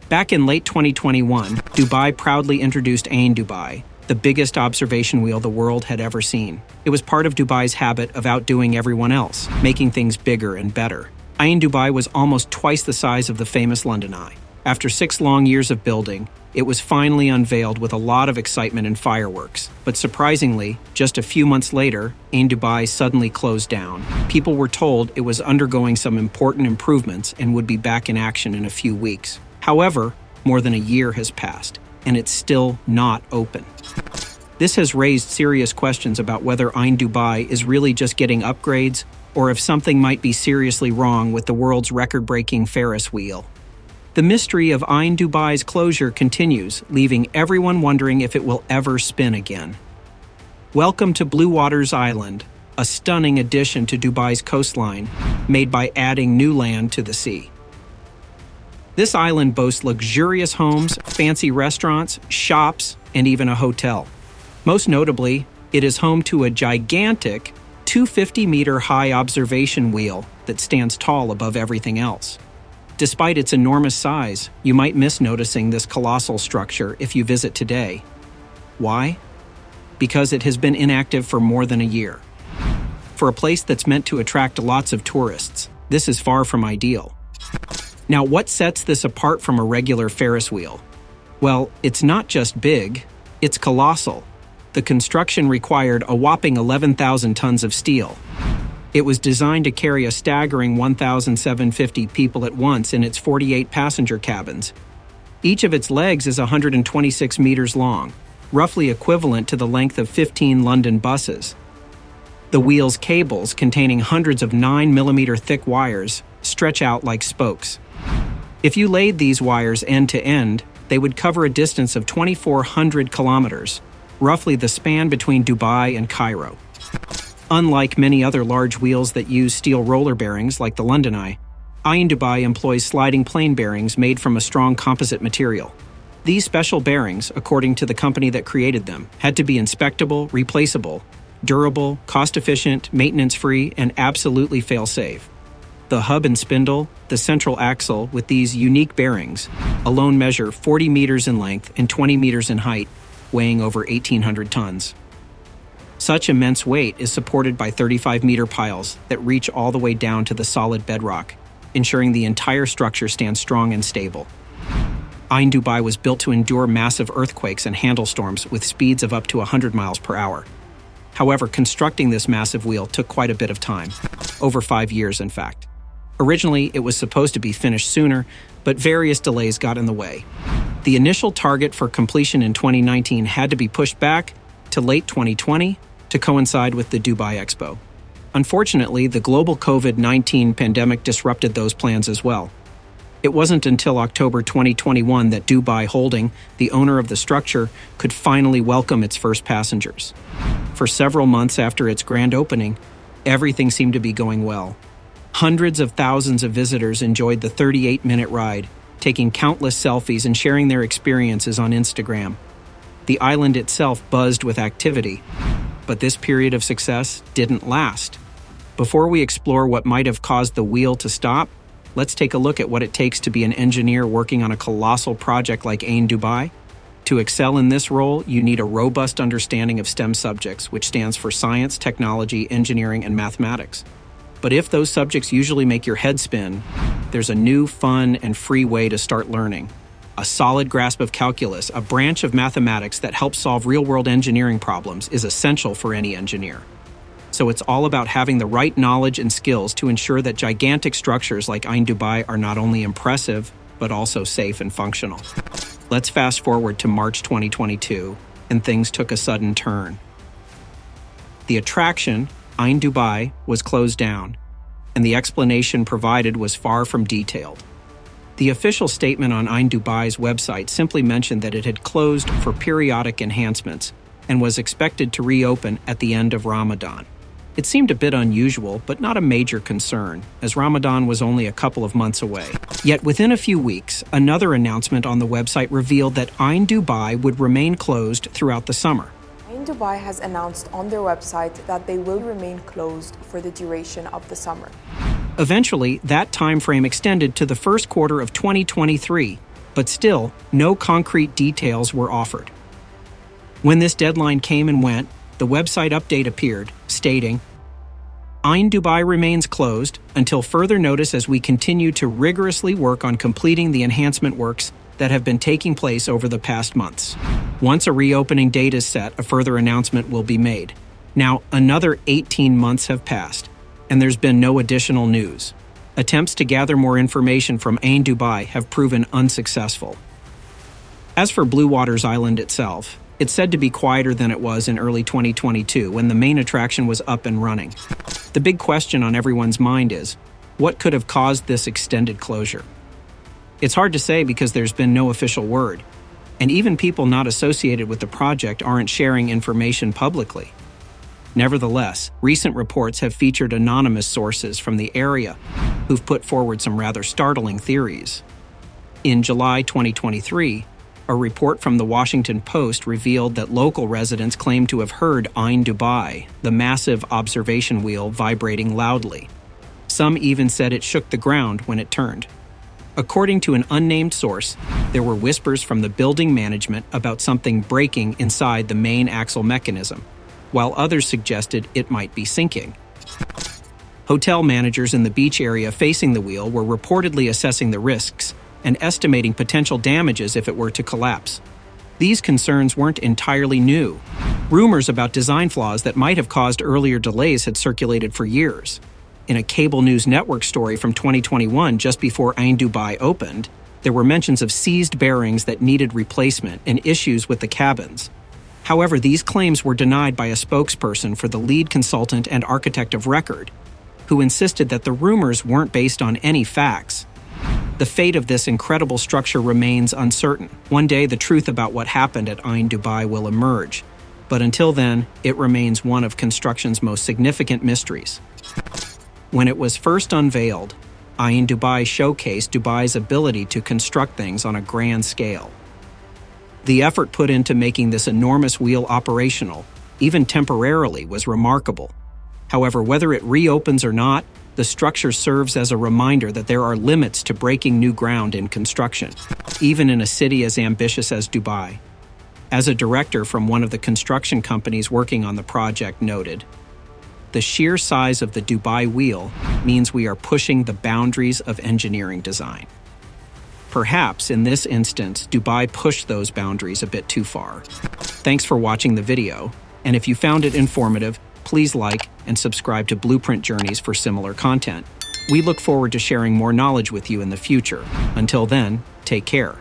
Back in late 2021, Dubai proudly introduced Ain Dubai, the biggest observation wheel the world had ever seen. It was part of Dubai's habit of outdoing everyone else, making things bigger and better. Ain Dubai was almost twice the size of the famous London Eye. After 6 long years of building, it was finally unveiled with a lot of excitement and fireworks. But surprisingly, just a few months later, Ain Dubai suddenly closed down. People were told it was undergoing some important improvements and would be back in action in a few weeks. However, more than a year has passed, and it's still not open. This has raised serious questions about whether Ain Dubai is really just getting upgrades, or if something might be seriously wrong with the world's record-breaking Ferris wheel. The mystery of Ain Dubai's closure continues, leaving everyone wondering if it will ever spin again. Welcome to Bluewaters Island, a stunning addition to Dubai's coastline, made by adding new land to the sea. This island boasts luxurious homes, fancy restaurants, shops, and even a hotel. Most notably, it is home to a gigantic 250-meter-high observation wheel that stands tall above everything else. Despite its enormous size, you might miss noticing this colossal structure if you visit today. Why? Because it has been inactive for more than a year. For a place that's meant to attract lots of tourists, this is far from ideal. Now, what sets this apart from a regular Ferris wheel? Well, it's not just big, it's colossal. The construction required a whopping 11,000 tons of steel. It was designed to carry a staggering 1,750 people at once in its 48 passenger cabins. Each of its legs is 126 meters long, roughly equivalent to the length of 15 London buses. The wheel's cables, containing hundreds of 9mm thick wires, stretch out like spokes. If you laid these wires end to end, they would cover a distance of 2,400 kilometers, roughly the span between Dubai and Cairo. Unlike many other large wheels that use steel roller bearings like the London Eye, Ain Dubai employs sliding plane bearings made from a strong composite material. These special bearings, according to the company that created them, had to be inspectable, replaceable, durable, cost-efficient, maintenance-free, and absolutely fail-safe. The hub and spindle, the central axle with these unique bearings, alone measure 40 meters in length and 20 meters in height, weighing over 1,800 tons. Such immense weight is supported by 35-meter piles that reach all the way down to the solid bedrock, ensuring the entire structure stands strong and stable. Ain Dubai was built to endure massive earthquakes and handle storms with speeds of up to 100 miles per hour. However, constructing this massive wheel took quite a bit of time, over 5 years in fact. Originally, it was supposed to be finished sooner, but various delays got in the way. The initial target for completion in 2019 had to be pushed back to late 2020 to coincide with the Dubai Expo. Unfortunately, the global COVID-19 pandemic disrupted those plans as well. It wasn't until October 2021 that Dubai Holding, the owner of the structure, could finally welcome its first passengers. For several months after its grand opening, everything seemed to be going well. Hundreds of thousands of visitors enjoyed the 38-minute ride, taking countless selfies and sharing their experiences on Instagram. The island itself buzzed with activity, but this period of success didn't last. Before we explore what might have caused the wheel to stop, let's take a look at what it takes to be an engineer working on a colossal project like Ain Dubai. To excel in this role, you need a robust understanding of STEM subjects, which stands for science, technology, engineering, and mathematics. But if those subjects usually make your head spin, there's a new, fun, and free way to start learning. A solid grasp of calculus, a branch of mathematics that helps solve real-world engineering problems, is essential for any engineer. So it's all about having the right knowledge and skills to ensure that gigantic structures like Ain Dubai are not only impressive, but also safe and functional. Let's fast forward to March 2022, and things took a sudden turn. The attraction, Ain Dubai, was closed down, and the explanation provided was far from detailed. The official statement on Ain Dubai's website simply mentioned that it had closed for periodic enhancements and was expected to reopen at the end of Ramadan. It seemed a bit unusual, but not a major concern, as Ramadan was only a couple of months away. Yet within a few weeks, another announcement on the website revealed that Ain Dubai would remain closed throughout the summer. Ain Dubai has announced on their website that they will remain closed for the duration of the summer. Eventually, that time frame extended to the first quarter of 2023, But still, no concrete details were offered. When this deadline came and went, the website update appeared, stating, Ain Dubai remains closed until further notice as we continue to rigorously work on completing the enhancement works that have been taking place over the past months. Once a reopening date is set, a further announcement will be made. Now, another 18 months have passed, and there's been no additional news. Attempts to gather more information from Ain Dubai have proven unsuccessful. As for Bluewaters Island itself, it's said to be quieter than it was in early 2022 when the main attraction was up and running. The big question on everyone's mind is, what could have caused this extended closure? It's hard to say because there's been no official word, and even people not associated with the project aren't sharing information publicly. Nevertheless, recent reports have featured anonymous sources from the area who've put forward some rather startling theories. In July 2023, a report from the Washington Post revealed that local residents claimed to have heard Ain Dubai, the massive observation wheel, vibrating loudly. Some even said it shook the ground when it turned. According to an unnamed source, there were whispers from the building management about something breaking inside the main axle mechanism, while others suggested it might be sinking. Hotel managers in the beach area facing the wheel were reportedly assessing the risks and estimating potential damages if it were to collapse. These concerns weren't entirely new. Rumors about design flaws that might have caused earlier delays had circulated for years. In a cable news network story from 2021, just before Ain Dubai opened, there were mentions of seized bearings that needed replacement and issues with the cabins. However, these claims were denied by a spokesperson for the lead consultant and architect of record, who insisted that the rumors weren't based on any facts. The fate of this incredible structure remains uncertain. One day, the truth about what happened at Ain Dubai will emerge, but until then, it remains one of construction's most significant mysteries. When it was first unveiled, Ain Dubai showcased Dubai's ability to construct things on a grand scale. The effort put into making this enormous wheel operational, even temporarily, was remarkable. However, whether it reopens or not, the structure serves as a reminder that there are limits to breaking new ground in construction, even in a city as ambitious as Dubai. As a director from one of the construction companies working on the project noted, the sheer size of the Dubai wheel means we are pushing the boundaries of engineering design. Perhaps, in this instance, Dubai pushed those boundaries a bit too far. Thanks for watching the video, and if you found it informative, please like and subscribe to Blueprint Journeys for similar content. We look forward to sharing more knowledge with you in the future. Until then, take care.